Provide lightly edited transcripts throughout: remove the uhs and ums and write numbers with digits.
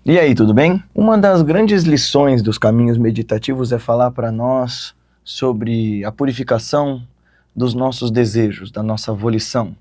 E aí, tudo bem? Uma das grandes lições dos caminhos meditativos é falar para nós sobre a purificação dos nossos desejos, da nossa volição,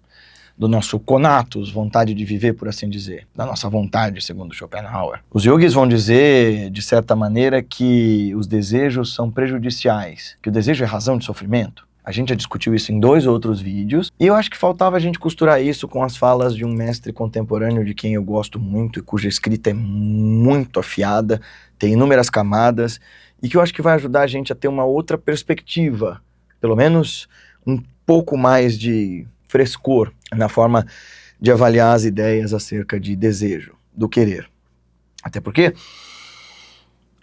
do nosso conatus, vontade de viver, por assim dizer, da nossa vontade, segundo Schopenhauer. Os yogis vão dizer, de certa maneira, que os desejos são prejudiciais, que o desejo é razão de sofrimento. A gente já discutiu isso em 2 outros vídeos, e eu acho que faltava a gente costurar isso com as falas de um mestre contemporâneo de quem eu gosto muito e cuja escrita é muito afiada, tem inúmeras camadas, e que eu acho que vai ajudar a gente a ter uma outra perspectiva, pelo menos um pouco mais de frescor na forma de avaliar as ideias acerca de desejo, do querer. Até porque,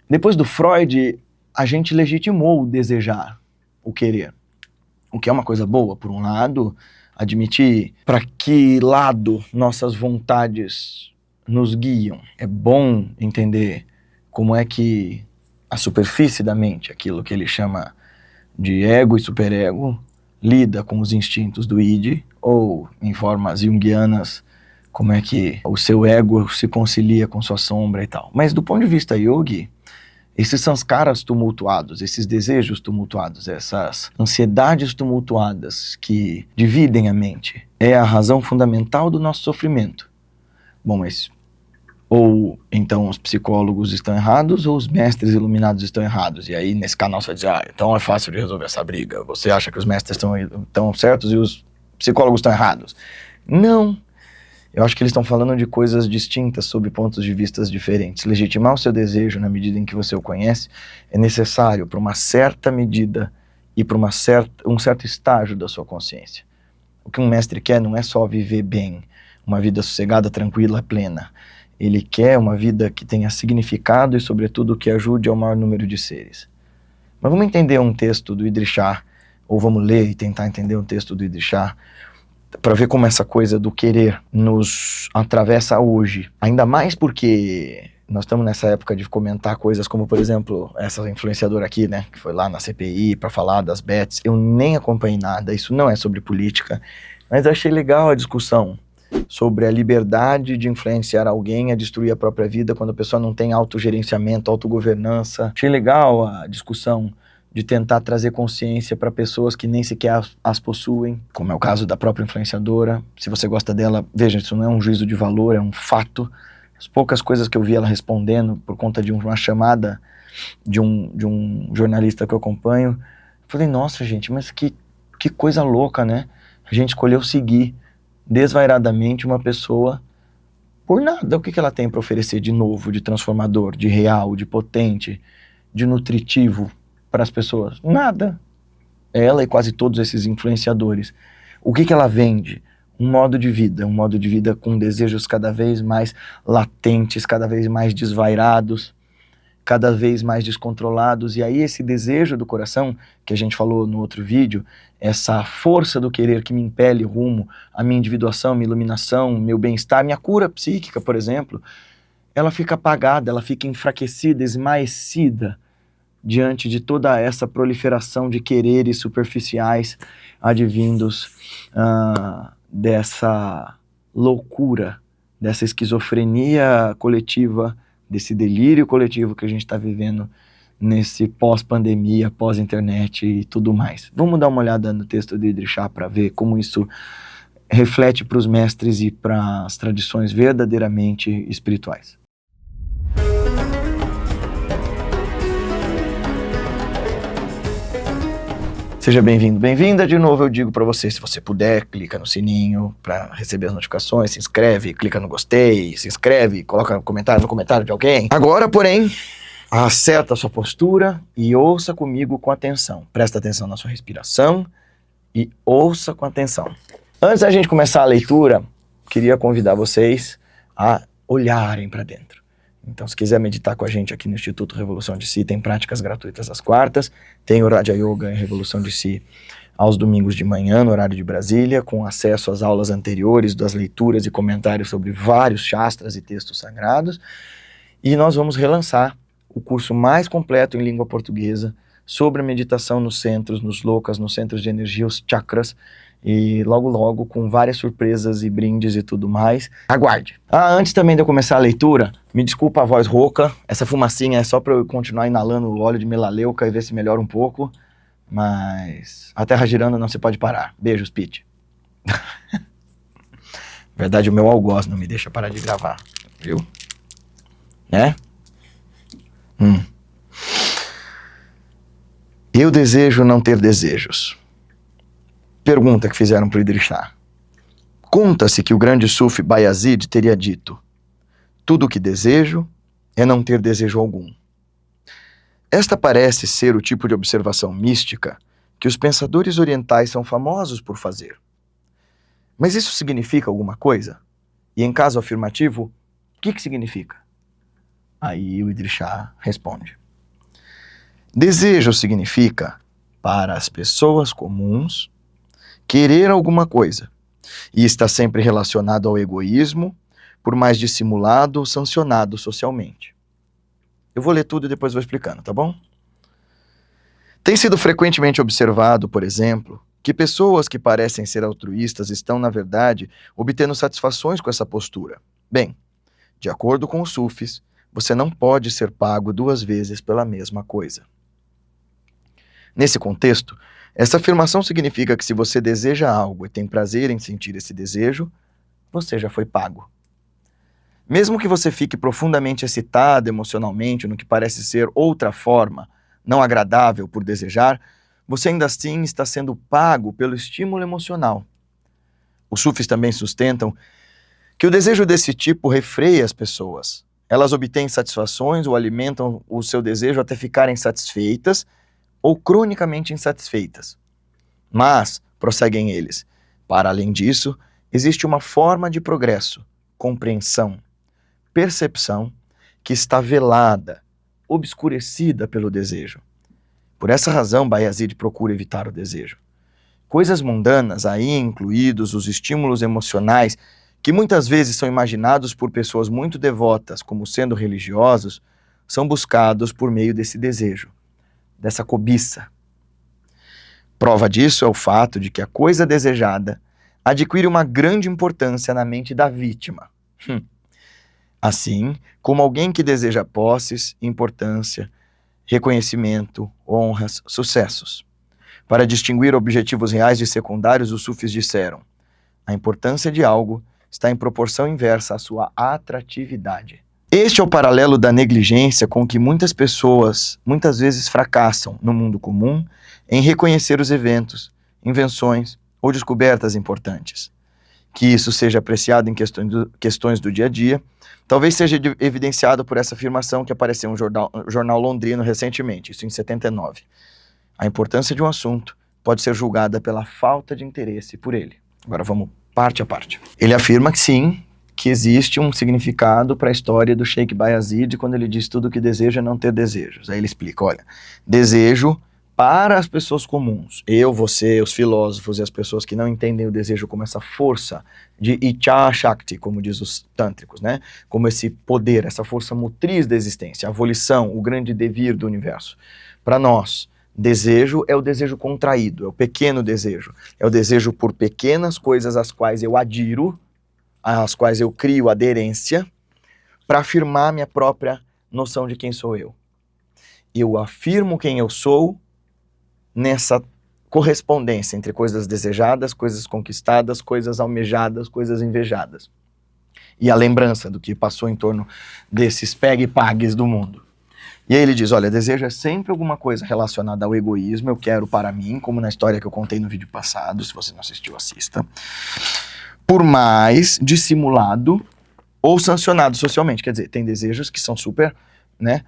depois do Freud, a gente legitimou o desejar, o querer. O que é uma coisa boa, por um lado, admitir para que lado nossas vontades nos guiam. É bom entender como é que a superfície da mente, aquilo que ele chama de ego e superego, lida com os instintos do id, ou em formas junguianas, como é que o seu ego se concilia com sua sombra e tal. Mas do ponto de vista yogi, esses sanskaras tumultuados, esses desejos tumultuados, essas ansiedades tumultuadas que dividem a mente, é a razão fundamental do nosso sofrimento. Bom, mas ou então os psicólogos estão errados ou os mestres iluminados estão errados. E aí nesse canal você vai dizer, então é fácil de resolver essa briga. Você acha que os mestres estão certos e os psicólogos estão errados? Não. Eu acho que eles estão falando de coisas distintas sob pontos de vista diferentes. Legitimar o seu desejo na medida em que você o conhece é necessário para uma certa medida e para um certo estágio da sua consciência. O que um mestre quer não é só viver bem, uma vida sossegada, tranquila, plena. Ele quer uma vida que tenha significado e, sobretudo, que ajude ao maior número de seres. Mas vamos entender um texto do Idrissjar, ou vamos ler e tentar entender um texto do Idrissjar, para ver como essa coisa do querer nos atravessa hoje. Ainda mais porque nós estamos nessa época de comentar coisas como, por exemplo, essa influenciadora aqui, né, que foi lá na CPI para falar das bets. Eu nem acompanhei nada, isso não é sobre política, mas achei legal a discussão sobre a liberdade de influenciar alguém a destruir a própria vida quando a pessoa não tem autogerenciamento, autogovernança. Achei legal a discussão de tentar trazer consciência para pessoas que nem sequer as possuem, como é o caso da própria influenciadora. Se você gosta dela, veja, isso não é um juízo de valor, é um fato. As poucas coisas que eu vi ela respondendo por conta de uma chamada de um jornalista que eu acompanho, eu falei, nossa gente, mas que coisa louca, né? A gente escolheu seguir desvairadamente uma pessoa por nada. O que ela tem para oferecer de novo, de transformador, de real, de potente, de nutritivo para as pessoas? Nada. Ela e quase todos esses influenciadores. O que ela vende? Um modo de vida com desejos cada vez mais latentes, cada vez mais desvairados, cada vez mais descontrolados. E aí esse desejo do coração, que a gente falou no outro vídeo, essa força do querer que me impele rumo à minha individuação, minha iluminação, meu bem-estar, minha cura psíquica, por exemplo, ela fica apagada, ela fica enfraquecida, esmaecida diante de toda essa proliferação de quereres superficiais advindos dessa loucura, dessa esquizofrenia coletiva, desse delírio coletivo que a gente está vivendo nesse pós-pandemia, pós-internet e tudo mais. Vamos dar uma olhada no texto de Idrissjar para ver como isso reflete para os mestres e para as tradições verdadeiramente espirituais. Seja bem-vindo, bem-vinda. De novo eu digo para você, se você puder, clica no sininho para receber as notificações, se inscreve, clica no gostei, se inscreve, coloca no comentário de alguém. Agora, porém, acerta a sua postura e ouça comigo com atenção. Presta atenção na sua respiração e ouça com atenção. Antes da gente começar a leitura, queria convidar vocês a olharem para dentro. Então, se quiser meditar com a gente aqui no Instituto Revolução de Si, tem práticas gratuitas às quartas, tem o Raja Yoga em Revolução de Si aos domingos de manhã, no horário de Brasília, com acesso às aulas anteriores, das leituras e comentários sobre vários shastras e textos sagrados. E nós vamos relançar o curso mais completo em língua portuguesa sobre a meditação nos centros, nos lokas, nos centros de energia, os chakras, e logo, com várias surpresas e brindes e tudo mais. Aguarde! Antes também de eu começar a leitura, me desculpa a voz rouca, essa fumacinha é só para eu continuar inalando o óleo de melaleuca e ver se melhora um pouco, mas a terra girando não se pode parar. Beijos, Pete. Na verdade, o meu algoz não me deixa parar de gravar, viu? Né? Eu desejo não ter desejos. Pergunta que fizeram para o Idrissá. Conta-se que o grande Sufi Bayazid teria dito: tudo o que desejo é não ter desejo algum. Esta parece ser o tipo de observação mística que os pensadores orientais são famosos por fazer. Mas isso significa alguma coisa? E em caso afirmativo, o que significa? Aí o Idrissá responde: desejo significa, para as pessoas comuns, querer alguma coisa, e está sempre relacionado ao egoísmo, por mais dissimulado ou sancionado socialmente. Eu vou ler tudo e depois vou explicando, tá bom? Tem sido frequentemente observado, por exemplo, que pessoas que parecem ser altruístas estão, na verdade, obtendo satisfações com essa postura. Bem, de acordo com os sufis, você não pode ser pago 2 vezes pela mesma coisa. Nesse contexto, essa afirmação significa que se você deseja algo e tem prazer em sentir esse desejo, você já foi pago. Mesmo que você fique profundamente excitado emocionalmente no que parece ser outra forma, não agradável por desejar, você ainda assim está sendo pago pelo estímulo emocional. Os sufis também sustentam que o desejo desse tipo refreia as pessoas. Elas obtêm satisfações ou alimentam o seu desejo até ficarem satisfeitas ou cronicamente insatisfeitas. Mas, prosseguem eles, para além disso, existe uma forma de progresso, compreensão, percepção, que está velada, obscurecida pelo desejo. Por essa razão, Bayazid procura evitar o desejo. Coisas mundanas, aí incluídos os estímulos emocionais, que muitas vezes são imaginados por pessoas muito devotas como sendo religiosos, são buscados por meio desse desejo, dessa cobiça. Prova disso é o fato de que a coisa desejada adquire uma grande importância na mente da vítima. Assim como alguém que deseja posses, importância, reconhecimento, honras, sucessos. Para distinguir objetivos reais de secundários, os sufis disseram: a importância de algo está em proporção inversa à sua atratividade. Este é o paralelo da negligência com que muitas pessoas muitas vezes fracassam no mundo comum em reconhecer os eventos, invenções ou descobertas importantes. Que isso seja apreciado em questões do dia a dia, talvez seja evidenciado por essa afirmação que apareceu em um jornal londrino recentemente, isso em 79. A importância de um assunto pode ser julgada pela falta de interesse por ele. Agora vamos parte a parte. Ele afirma que sim, que existe um significado para a história do Sheikh Bayazid quando ele diz tudo que deseja é não ter desejos. Aí ele explica, olha, desejo para as pessoas comuns, eu, você, os filósofos e as pessoas que não entendem o desejo como essa força de Icha Shakti, como diz os tântricos, né? Como esse poder, essa força motriz da existência, a volição, o grande devir do universo. Para nós, desejo é o desejo contraído, é o pequeno desejo, é o desejo por pequenas coisas às quais eu adiro, às quais eu crio aderência, para afirmar minha própria noção de quem sou eu. Eu afirmo quem eu sou nessa correspondência entre coisas desejadas, coisas conquistadas, coisas almejadas, coisas invejadas. E a lembrança do que passou em torno desses pegue-pagues do mundo. E aí ele diz, olha, desejo é sempre alguma coisa relacionada ao egoísmo, eu quero para mim, como na história que eu contei no vídeo passado, se você não assistiu, assista. Por mais dissimulado ou sancionado socialmente. Quer dizer, tem desejos que são super, né,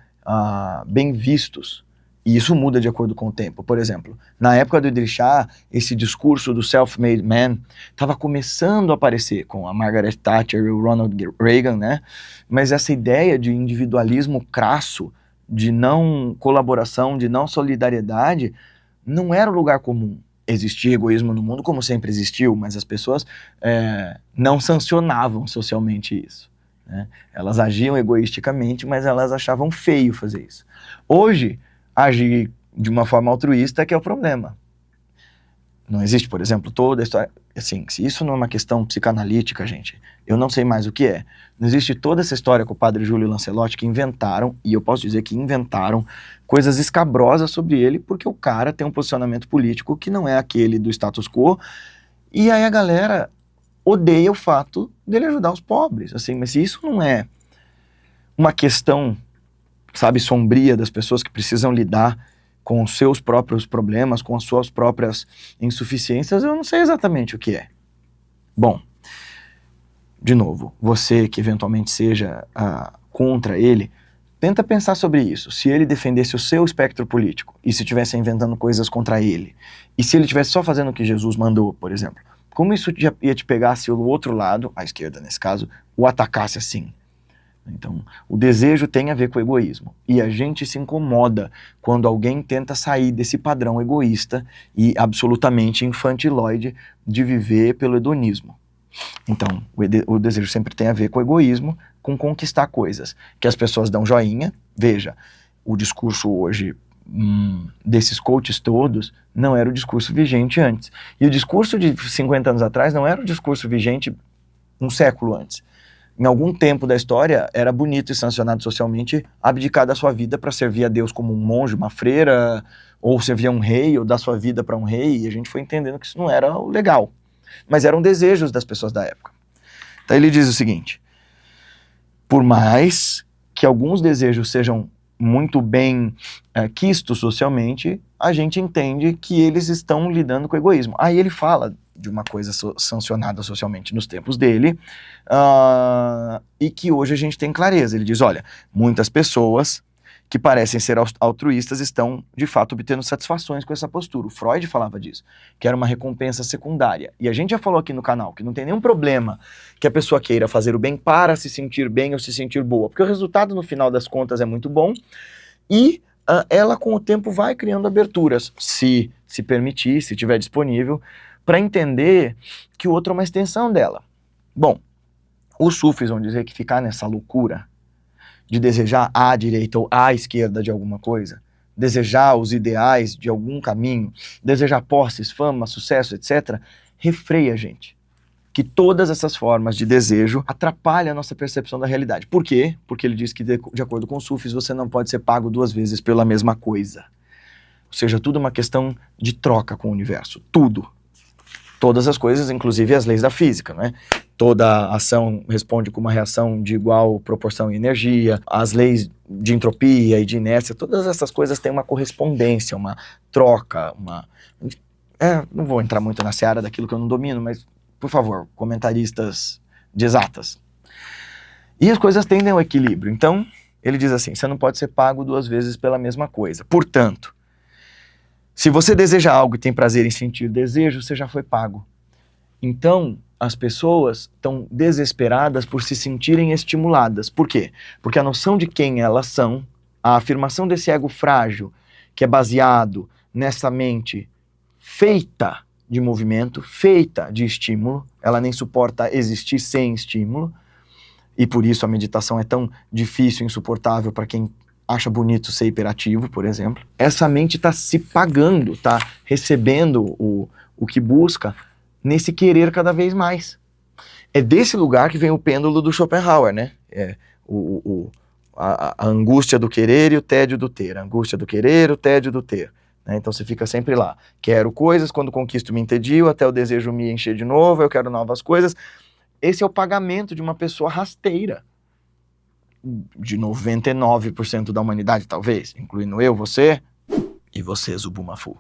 bem vistos. E isso muda de acordo com o tempo. Por exemplo, na época do Idrissá, esse discurso do self-made man estava começando a aparecer com a Margaret Thatcher e o Ronald Reagan, né? Mas essa ideia de individualismo crasso, de não colaboração, de não solidariedade, não era o lugar comum. Existia egoísmo no mundo como sempre existiu, mas as pessoas não sancionavam socialmente isso, né? Elas agiam egoisticamente, mas elas achavam feio fazer isso. Hoje, agir de uma forma altruísta que é o problema. Não existe, por exemplo, toda a história... Assim, se isso não é uma questão psicanalítica, gente, eu não sei mais o que é. Não existe toda essa história com o padre Júlio Lancelotti que inventaram, e eu posso dizer que inventaram, coisas escabrosas sobre ele, porque o cara tem um posicionamento político que não é aquele do status quo, e aí a galera odeia o fato dele ajudar os pobres. Assim, mas se isso não é uma questão, sabe, sombria das pessoas que precisam lidar com os seus próprios problemas, com as suas próprias insuficiências, eu não sei exatamente o que é. Bom, de novo, você que eventualmente seja contra ele, tenta pensar sobre isso. Se ele defendesse o seu espectro político, e se estivesse inventando coisas contra ele, e se ele estivesse só fazendo o que Jesus mandou, por exemplo, como isso ia te pegar se o outro lado, a esquerda nesse caso, o atacasse assim? Então, o desejo tem a ver com o egoísmo. E a gente se incomoda quando alguém tenta sair desse padrão egoísta e absolutamente infantiloide de viver pelo hedonismo. Então, o desejo sempre tem a ver com o egoísmo, com conquistar coisas. Que as pessoas dão joinha. Veja, o discurso hoje desses coaches todos não era o discurso vigente antes. E o discurso de 50 anos atrás não era o discurso vigente um século antes. Em algum tempo da história, era bonito e sancionado socialmente abdicar da sua vida para servir a Deus como um monge, uma freira, ou servir a um rei, ou dar sua vida para um rei, e a gente foi entendendo que isso não era o legal. Mas eram desejos das pessoas da época. Então ele diz o seguinte: por mais que alguns desejos sejam muito bem quistos socialmente, a gente entende que eles estão lidando com o egoísmo. Aí ele fala de uma coisa sancionada socialmente nos tempos dele, e que hoje a gente tem clareza. Ele diz, olha, muitas pessoas que parecem ser altruístas estão, de fato, obtendo satisfações com essa postura. O Freud falava disso, que era uma recompensa secundária. E a gente já falou aqui no canal que não tem nenhum problema que a pessoa queira fazer o bem para se sentir bem ou se sentir boa, porque o resultado, no final das contas, é muito bom, e ela, com o tempo, vai criando aberturas, se permitir, se tiver disponível, para entender que o outro é uma extensão dela. Bom, os sufis vão dizer que ficar nessa loucura de desejar à direita ou à esquerda de alguma coisa, desejar os ideais de algum caminho, desejar posses, fama, sucesso, etc., refreia a gente. Que todas essas formas de desejo atrapalham a nossa percepção da realidade. Por quê? Porque ele diz que, de acordo com os sufis, você não pode ser pago duas vezes pela mesma coisa. Ou seja, tudo é uma questão de troca com o universo. Tudo. Todas as coisas, inclusive as leis da física, né? Toda ação responde com uma reação de igual proporção e energia, as leis de entropia e de inércia, todas essas coisas têm uma correspondência, uma troca, não vou entrar muito na seara daquilo que eu não domino, mas, por favor, comentaristas de exatas. E as coisas tendem ao equilíbrio. Então, ele diz assim, você não pode ser pago duas vezes pela mesma coisa. Portanto, se você deseja algo e tem prazer em sentir desejo, você já foi pago. Então, as pessoas estão desesperadas por se sentirem estimuladas. Por quê? Porque a noção de quem elas são, a afirmação desse ego frágil, que é baseado nessa mente feita de movimento, feita de estímulo, ela nem suporta existir sem estímulo, e por isso a meditação é tão difícil e insuportável para quem acha bonito ser hiperativo, por exemplo. Essa mente está se pagando, está recebendo o que busca nesse querer cada vez mais. É desse lugar que vem o pêndulo do Schopenhauer, né? A angústia do querer e o tédio do ter. A angústia do querer e o tédio do ter. Né? Então você fica sempre lá. Quero coisas, quando conquisto me entedio, até o desejo me encher de novo, eu quero novas coisas. Esse é o pagamento de uma pessoa rasteira. De 99% da humanidade, talvez, incluindo eu, você e você, Zubumafu.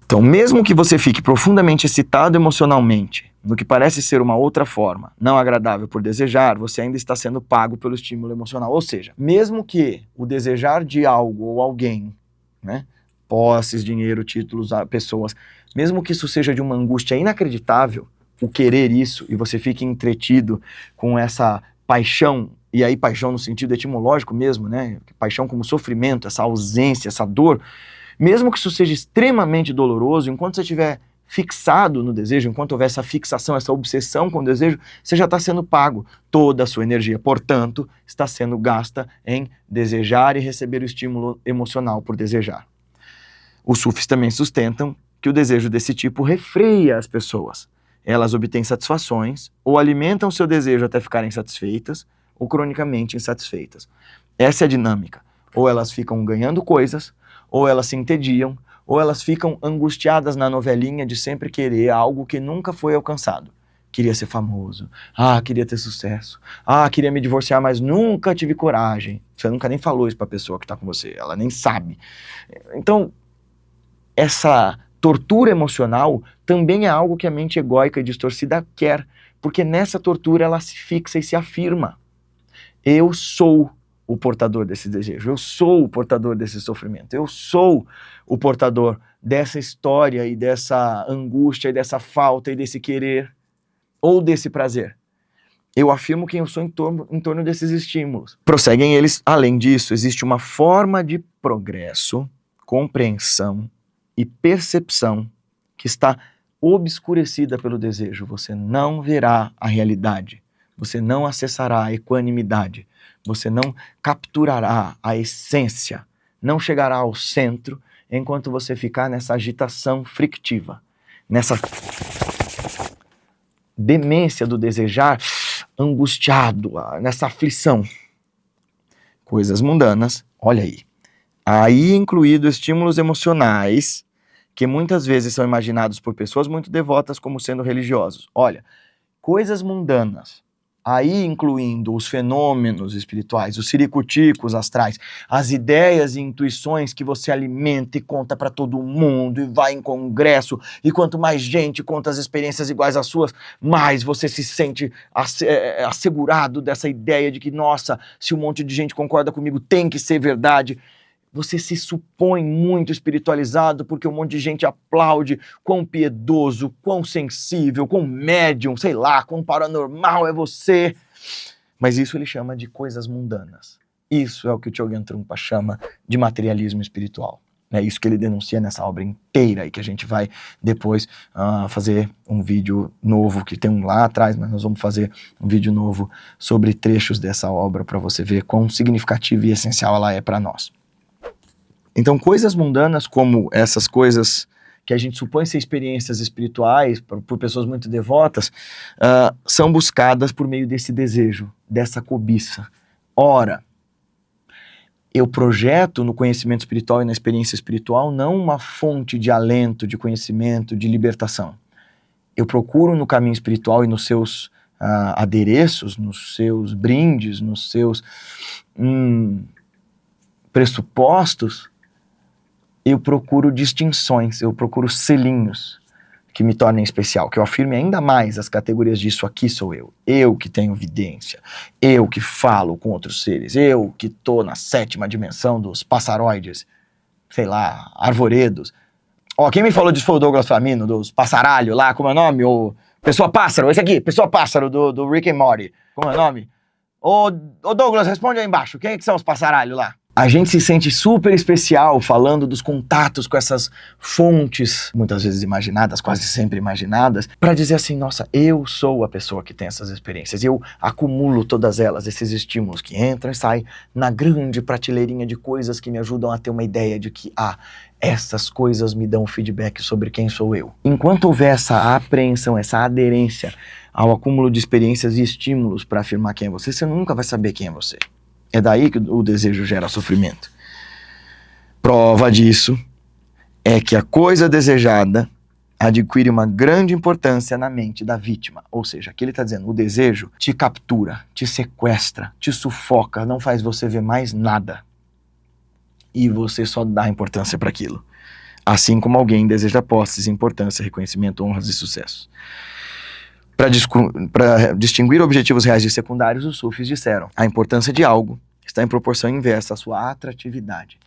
Então, mesmo que você fique profundamente excitado emocionalmente, no que parece ser uma outra forma, não agradável por desejar, você ainda está sendo pago pelo estímulo emocional. Ou seja, mesmo que o desejar de algo ou alguém, né, posses, dinheiro, títulos, pessoas, mesmo que isso seja de uma angústia inacreditável, o querer isso, e você fique entretido com essa paixão, e aí paixão no sentido etimológico mesmo, né? Paixão como sofrimento, essa ausência, essa dor, mesmo que isso seja extremamente doloroso, enquanto você estiver fixado no desejo, enquanto houver essa fixação, essa obsessão com o desejo, você já está sendo pago. Toda a sua energia, portanto, está sendo gasta em desejar e receber o estímulo emocional por desejar. Os sufis também sustentam que o desejo desse tipo refreia as pessoas. Elas obtêm satisfações, ou alimentam seu desejo até ficarem satisfeitas, ou cronicamente insatisfeitas. Essa é a dinâmica. Ou elas ficam ganhando coisas, ou elas se entediam, ou elas ficam angustiadas na novelinha de sempre querer algo que nunca foi alcançado. Queria ser famoso, queria ter sucesso, queria me divorciar, mas nunca tive coragem. Você nunca nem falou isso pra pessoa que tá com você, ela nem sabe. Então, essa tortura emocional também é algo que a mente egóica e distorcida quer, porque nessa tortura ela se fixa e se afirma. Eu sou o portador desse desejo, eu sou o portador desse sofrimento, eu sou o portador dessa história e dessa angústia e dessa falta e desse querer ou desse prazer. Eu afirmo quem eu sou em torno desses estímulos. Prosseguem eles, além disso, existe uma forma de progresso, compreensão e percepção que está obscurecida pelo desejo. Você não verá a realidade, você não acessará a equanimidade, você não capturará a essência, não chegará ao centro enquanto você ficar nessa agitação frictiva, nessa demência do desejar, angustiado, nessa aflição. Coisas mundanas, olha aí incluído estímulos emocionais que muitas vezes são imaginados por pessoas muito devotas como sendo religiosos. Olha, coisas mundanas, aí incluindo os fenômenos espirituais, os siricuticos astrais, as ideias e intuições que você alimenta e conta para todo mundo e vai em congresso, e quanto mais gente conta as experiências iguais às suas, mais você se sente assegurado dessa ideia de que, nossa, se um monte de gente concorda comigo, tem que ser verdade. Você se supõe muito espiritualizado porque um monte de gente aplaude quão piedoso, quão sensível, quão médium, sei lá, quão paranormal é você. Mas isso ele chama de coisas mundanas. Isso é o que o Chogyam Trungpa chama de materialismo espiritual. É isso que ele denuncia nessa obra inteira e que a gente vai depois fazer um vídeo novo, que tem um lá atrás, mas nós vamos fazer um vídeo novo sobre trechos dessa obra para você ver quão significativa e essencial ela é para nós. Então, coisas mundanas como essas coisas que a gente supõe ser experiências espirituais por pessoas muito devotas, são buscadas por meio desse desejo, dessa cobiça. Ora, eu projeto no conhecimento espiritual e na experiência espiritual não uma fonte de alento, de conhecimento, de libertação. Eu procuro no caminho espiritual e nos seus adereços, nos seus brindes, nos seus pressupostos, eu procuro distinções, eu procuro selinhos que me tornem especial, que eu afirme ainda mais as categorias de isso aqui sou eu que tenho vidência, eu que falo com outros seres, eu que tô na 7ª dimensão dos passaroides, sei lá, arvoredos. Quem me falou disso foi o Douglas Flamino, dos passaralho lá, como é o nome? O Pessoa Pássaro, esse aqui, Pessoa Pássaro do Rick and Morty, como é o nome? Ô Douglas, responde aí embaixo, quem é que são os passaralho lá? A gente se sente super especial falando dos contatos com essas fontes, muitas vezes imaginadas, quase sempre imaginadas, para dizer assim, nossa, eu sou a pessoa que tem essas experiências, eu acumulo todas elas, esses estímulos que entram e saem na grande prateleirinha de coisas que me ajudam a ter uma ideia de que, essas coisas me dão feedback sobre quem sou eu. Enquanto houver essa apreensão, essa aderência ao acúmulo de experiências e estímulos para afirmar quem é você nunca vai saber quem é você. É daí que o desejo gera sofrimento. Prova disso é que a coisa desejada adquire uma grande importância na mente da vítima. Ou seja, aqui ele está dizendo, o desejo te captura, te sequestra, te sufoca, não faz você ver mais nada. E você só dá importância para aquilo. Assim como alguém deseja posses, importância, reconhecimento, honras e sucesso. Para distinguir objetivos reais de secundários, os sufis disseram, a importância de algo está em proporção inversa à sua atratividade.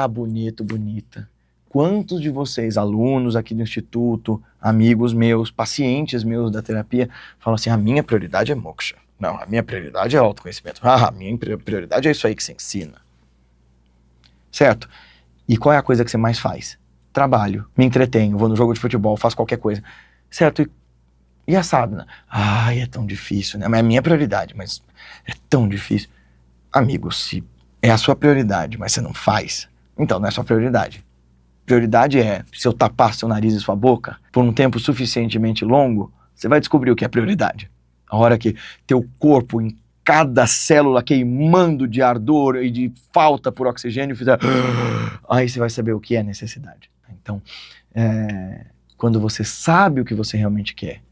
Bonito, bonita. Quantos de vocês, alunos aqui do Instituto, amigos meus, pacientes meus da terapia, falam assim, a minha prioridade é moksha. Não, a minha prioridade é autoconhecimento. A minha prioridade é isso aí que você ensina. Certo? E qual é a coisa que você mais faz? Trabalho, me entretenho, vou no jogo de futebol, faço qualquer coisa. Certo? E a sadhana? É tão difícil, né? É a minha prioridade, mas é tão difícil. Amigo, se é a sua prioridade, mas você não faz, então não é sua prioridade. Prioridade é, se eu tapar seu nariz e sua boca por um tempo suficientemente longo, você vai descobrir o que é prioridade. A hora que teu corpo, em cada célula queimando de ardor e de falta por oxigênio, fizer... aí você vai saber o que é necessidade. Então, quando você sabe o que você realmente quer,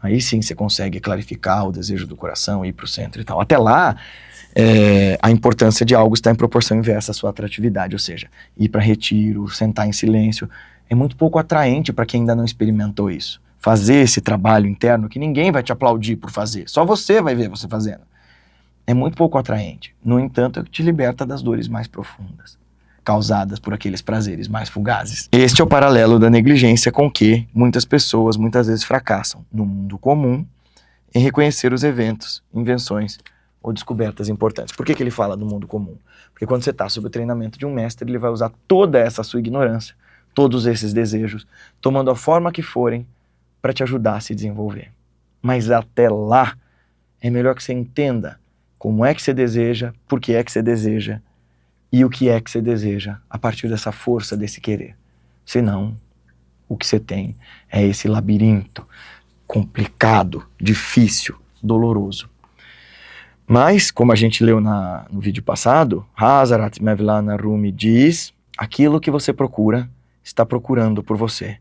aí sim você consegue clarificar o desejo do coração, ir para o centro e tal. Até lá, a importância de algo está em proporção inversa à sua atratividade, ou seja, ir para retiro, sentar em silêncio, é muito pouco atraente para quem ainda não experimentou isso. Fazer esse trabalho interno que ninguém vai te aplaudir por fazer, só você vai ver você fazendo. É muito pouco atraente. No entanto, é o que te liberta das dores mais profundas, causadas por aqueles prazeres mais fugazes. Este é o paralelo da negligência com que muitas pessoas muitas vezes fracassam no mundo comum em reconhecer os eventos, invenções ou descobertas importantes. Por que ele fala do mundo comum? Porque quando você está sob o treinamento de um mestre, ele vai usar toda essa sua ignorância, todos esses desejos, tomando a forma que forem, para te ajudar a se desenvolver. Mas até lá, é melhor que você entenda como é que você deseja, por que é que você deseja e o que é que você deseja a partir dessa força, desse querer. Senão, o que você tem é esse labirinto complicado, difícil, doloroso. Mas, como a gente leu no vídeo passado, Hazarat Mevlana Rumi diz: aquilo que você procura está procurando por você.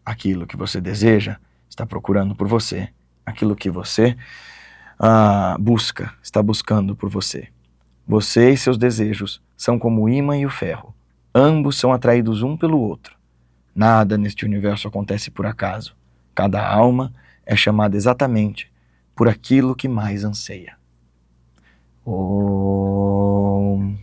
Aquilo que você deseja está procurando por você. Aquilo que você busca está buscando por você. Você e seus desejos são como o ímã e o ferro. Ambos são atraídos um pelo outro. Nada neste universo acontece por acaso. Cada alma é chamada exatamente por aquilo que mais anseia. Om.